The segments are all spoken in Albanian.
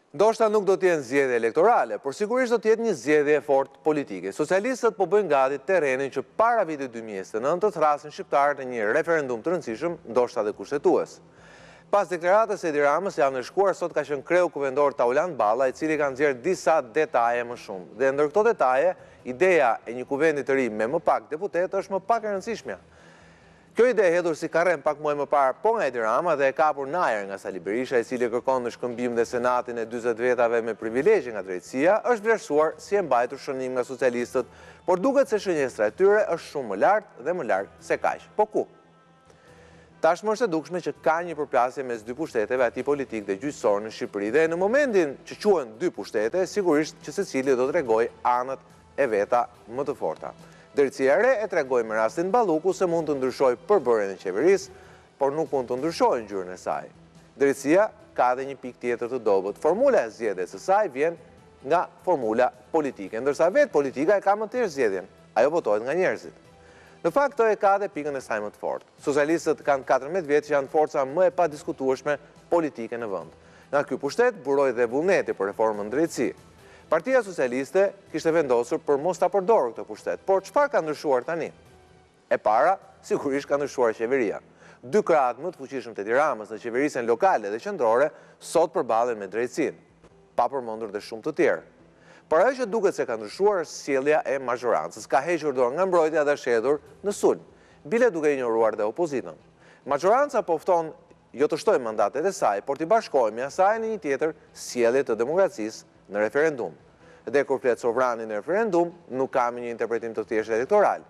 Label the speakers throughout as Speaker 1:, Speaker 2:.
Speaker 1: Ndoshta nuk do t'jenë zgjedhje elektorale, por sigurisht do t'jetë një zgjedhje fort politike. Socialistët po bëjnë gati terrenin që para vitit 2029 të thrasin shqiptarët në një referendum të rëndësishëm, ndoshta dhe kushtetues. Pas deklaratës së Edi Ramës, javën e shkuar sot ka qenë kreu kuvendor Tauland Balla, i cili ka nxjerrë disa detaje më shumë. Dhe ndër këto detaje, ideja e një kuvendi të ri me më pak deputet është më pak e rëndësishmja. Kjo ide e hedhur si karrem pak muaj më parë po nga Edi Rama dhe e kapur në ajër nga Sali Berisha, i cili kërkon në shkëmbim dhe senatin e 40 vetave me privilegje nga drejtësia, është vlerësuar si e mbajtur shënim nga socialistët, por duket se shënjestra e tyre është shumë më lartë dhe më larg se kaq. Po ku? Tashmë është e dukshme që ka një përplasje mes dy pushteteve aty politik dhe gjyqësor në Shqipëri dhe në momentin që quhen dy pushtete, sigurisht që secili do t'rregojë anët e veta më të forta. Drejtësia e re e tregoi me rastin Balluku se mund të ndryshojë përbërjen e qeverisë, por nuk mund të ndryshojë ngjyrën e saj. Drejtësia ka edhe një pikë tjetër të dobët. Formula e zgjedhjes së saj vjen nga formula politike, ndërsa vetë politika e ka më tërë zgjedhjen. Ajo votohet nga njerëzit. Në fakt, to e ka dhe pikën e saj më të fortë. Socialistët kanë 14 vjet që janë forca më e padiskutueshme politike në vend. Nga ky pushtet buroi dhe vullneti për reformën në drejtësi. Partia Socialiste kishte vendosur për mos ta përdorur këtë pushtet, por çfarë ka ndryshuar tani? E para, sigurisht ka ndryshuar qeveria. Dy krahët më të fuqishëm të Edi Ramës në qeverisjen lokale dhe qendrore sot përballen me drejtësinë, pa përmendur dhe shumë të tjerë. Por ajo që duket se ka ndryshuar është sjellja e mazhorancës. Ka hequr dorë nga mbrojtja dhe shedhur në sulm, bile duke ignoruar dhe opozitën. Mazhoranca po fton jo të shtojë mandatet e saj, por t'i bashkojë me asaj në një tjetër sjellje të demokracisë në referendum. Dhe kur flet sovrani në referendum, nuk ka një interpretim të thjeshtë elektoral.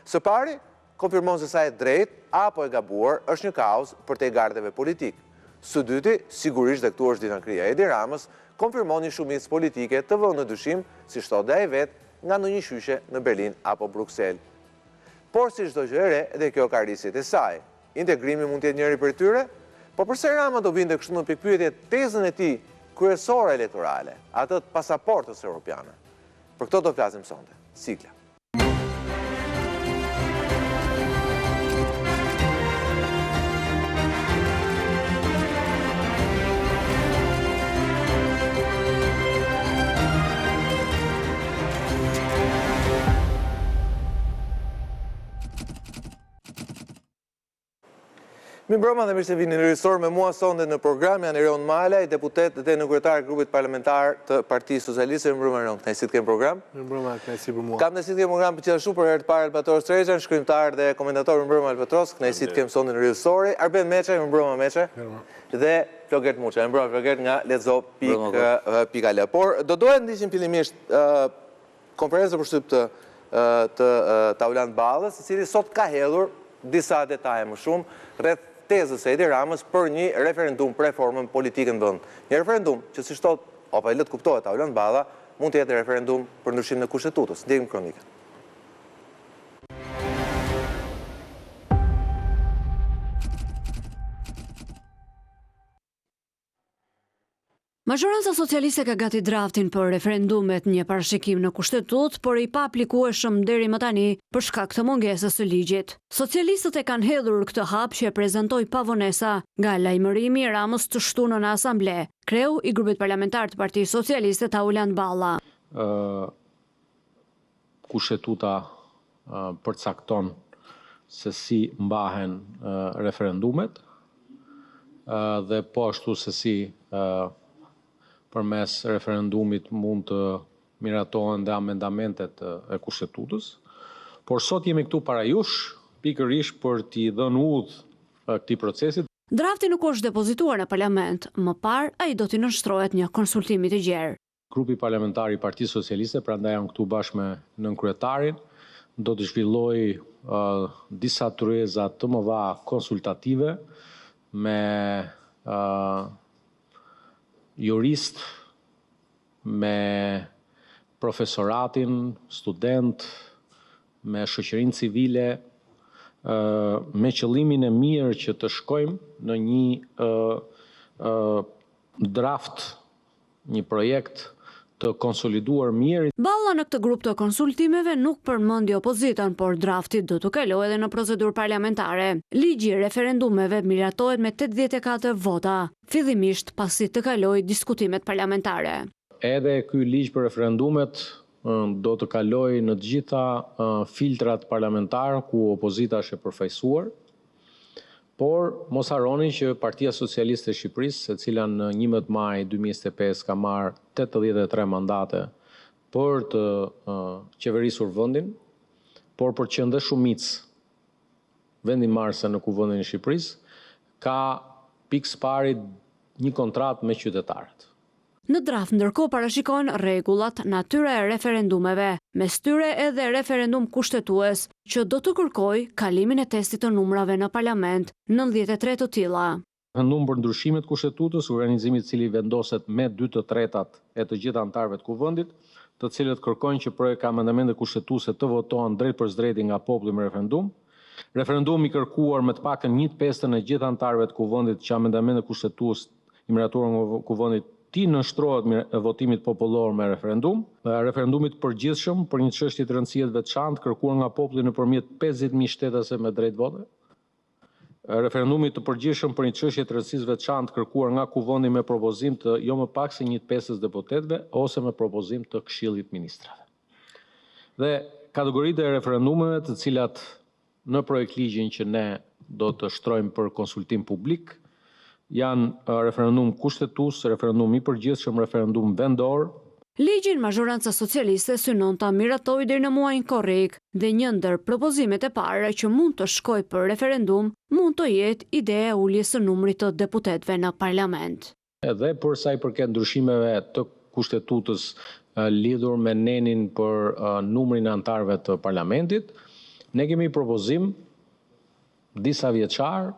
Speaker 1: Së pari, konfirmon se sa e drejt apo e gabuar është një kaos për te gardeve politik. Së dyti, sigurisht dhe këtu është dinakria e Edi Ramës, konfirmon një shumicë politike të vënë në dyshim, si shto dhe e vetë nga ndonjë shyshe në Berlin apo Bruxelles. Por si çdo gjë e re, edhe kjo ka rrisjet e saj. Integrimi mund të jetë njëri prej tyre, por përse Rama do vinte kështu në pikpyetje tezën e tij kryesore elektorale, atë të pasaportës europiane. Për këto do flasim sonte. Sigla. Mirëmbrëma dhe mirë se vini në Rrysor me mua sonde në program, janë Erion Malaj, deputet dhe në kryetar grupit parlamentar të Partisë Socialiste. Mirëmbrëma Erion, kënaqësi të kem program.
Speaker 2: Mirëmbrëma, kënaqësi për mua.
Speaker 1: Kam kënaqësi të kem program gjithashtu për herë të parë Albatros Treçan, shkrimtar dhe komentator. Mirëmbrëma Albatros, kënaqësi të kem sonde në Rrysor. Arben Meçaj, mirëmbrëma Meçaj. Dhe Flogert Muça, mirëmbrëma Flogert nga Lexo.al. Por do doja të ndiqim fillimisht konferencën për shtyp të Tauland Ballës, i cili sot ka hedhur disa detaje më shumë rreth tezës e Edi Ramës për një referendum për reformën politike në vend. Një referendum që si thot, apo le të kuptohet Tauland Balla, mund të jetë referendum për ndryshim në kushtetutës. Ndjekim kronikën.
Speaker 3: Mazhoranca socialiste ka gati draftin për referendumet një parashikim në kushtetut, por i pa aplikueshëm deri më tani për shkak të mungesës së ligjit. Socialistët e kanë hedhur këtë hap që e prezantoi pa vonesa nga lajmërimi i Ramës të shtunë në asamble. Kreu i grupit parlamentar të Partisë Socialiste Tauland Balla.
Speaker 4: Kushtetuta përcakton se si mbahen referendumet dhe po ashtu se si përmes referendumit mund të miratohen dhe amendamentet e kushtetutës, por sot jemi këtu para jush, pikërisht për t'i dhënë udhë këtij procesi.
Speaker 3: Drafti nuk është depozituar në parlament, më parë ai do t'i nënshtrohet një konsultimi të gjerë.
Speaker 4: Grupi parlamentar i Partisë Socialiste, prandaj jam këtu bashkë me nënkryetarin, do të zhvilloj disa tryeza të mëdha konsultative me jurist, me profesoratin, student, me shoqërinë civile, me qëllimin e mirë që të shkojmë në një draft, një projekt të konsoliduar mirë.
Speaker 3: Balla në këtë grup të konsultimeve nuk përmendi opozitën, por drafti do të kalojë edhe në procedurë parlamentare. Ligji i referendumeve miratohet me 84 vota, fillimisht pasi të kalojë diskutimet parlamentare.
Speaker 4: Edhe ky ligj për referendumet do të kalojë në të gjitha filtrat parlamentar ku opozita është e përfaqësuar. Por mos harroni që Partia Socialiste e Shqipërisë, e cila në 11 maj 2025 ka marrë 83 mandate për të qeverisur vendin, por për qëndë shumicë vendimmarrëse në Kuvendin e Shqipërisë, ka pikë pari një kontratë me qytetarët.
Speaker 3: Në draft ndërkohë parashikohen rregullat, natyra e referendumeve, mes tyre edhe referendum kushtetues, që do të kërkojë kalimin e testit të numrave në parlament, 93 të tilla.
Speaker 4: Referendum për ndryshimet kushtetutës, organizimi i cili vendoset me 2/3 e të gjithë anëtarëve të kuvendit, të cilët kërkojnë që projekt amendamente kushtetuese të votohen drejt për drejti nga populli me referendum. Referendumi i kërkuar me të paktën 1/5 e gjithë anëtarëve të kuvendit që amendamente kushtetues i miratuar nga kuvendit ti nështrohet votimit popullor me referendum, referendumit përgjithshëm për një çështje të rëndësie të veçantë kërkuar nga populli nëpërmjet 50.000 shtetësve me drejt vote. Referendumit të përgjithshëm për një çështje të rëndësisë veçantë kërkuar nga kuvendi me propozim të jo më pak se 1/5 deputetëve ose me propozim të Këshillit të Ministrave. Dhe kategoritë e referendumeve të cilat në projekt ligjin që ne do të shtrojmë për konsultim publik janë referendum kushtetues, referendum i përgjithshëm, referendum vendor.
Speaker 3: Ligjin mazhoranca socialiste synon ta miratojë deri në muajin korrik dhe një ndër propozimet e para që mund të shkojë për referendum mund të jetë ideja e uljes së numrit të deputetëve në parlament.
Speaker 4: Edhe për sa i përket ndryshimeve të kushtetutës lidhur me nenin për numrin e anëtarëve të parlamentit, ne kemi propozim disa vjeçar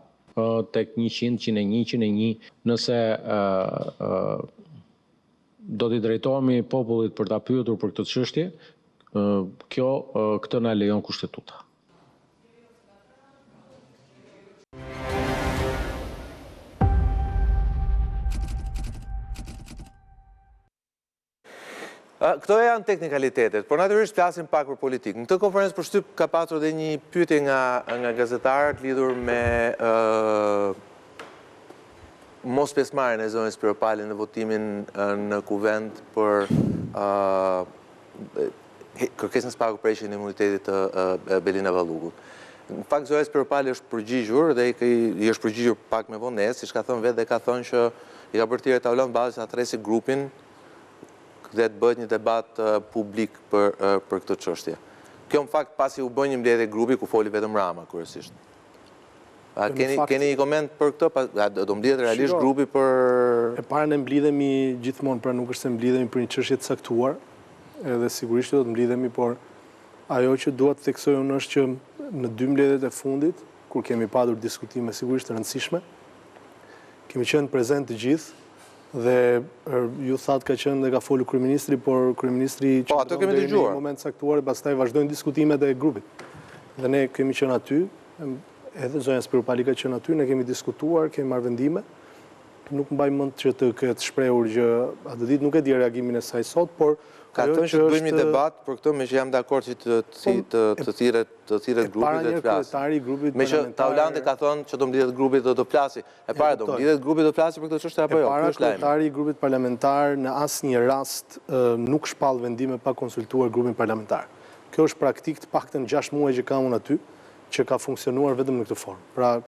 Speaker 4: tek 100, 101, 101, nëse do t'i drejtohemi popullit për ta pyetur për këtë çështje, këtë na lejon kushtetuta.
Speaker 1: Këto janë teknikalitetet, por natyrisht flasim pak për politikë. Në këtë konferencë për shtyp ka pasur edhe një pyetje nga gazetarët lidhur me mos pjesëmarrjen e zonës Piropali në votimin në kuvend për kërkesën së pagu prejshje në imunitetit të Belina Vallugut. Në fakt, zonës Piropali është përgjigjur dhe i është përgjigjur pak me vonesë, siç ka thënë vetë dhe ka thënë që i ka bërë tjerë tavlon bazë sa tresi grupin dhe të bëhet një debat publik për këtë çështje. Kjo në fakt pasi u bën një mbledhje grupi ku foli vetëm Rama kryesisht. Keni një koment për këtë? Do mbledhet realisht grupi për...
Speaker 2: E para ne mblidhemi gjithmonë, pra nuk është se mblidhemi për një çështje të caktuar, edhe sigurisht do të mblidhemi, por ajo që dua të theksoj unë është që në 2 mbledhjet e fundit, kur kemi padur diskutime sigurisht të rëndësishme, kemi qenë prezent të gjithë, dhe ju thatë ka qenë dhe ka folu kryeministri, por kryeministri që
Speaker 1: ato kemi dëgjuar
Speaker 2: në moment caktuar dhe pastaj vazhdojnë diskutimet e grupit. Dhe ne kemi qenë aty, edhe zonja Piropali ka qenë aty, ne kemi diskutuar, kemi marrë vendime. Nuk mbaj mend që të ketë shprehur që atë ditë nuk e di reagimin e saj sot, por
Speaker 1: ka thënë që bëjmë një debat për këtë, me që jam dakord që të thirret grupit dhe të flasë. Me që Taulandi ka thënë që do mbledhet grupit dhe do flasi. E para do mbledhet grupit dhe do flasi për këtë çështje apo jo?
Speaker 2: E para kryetari i grupit parlamentar në asnjë rast nuk shpall vendime pa konsultuar grupin parlamentar. Kjo është praktikë të paktën 6 muaj që kam unë aty, që ka funksionuar vetëm në këtë formë. Pra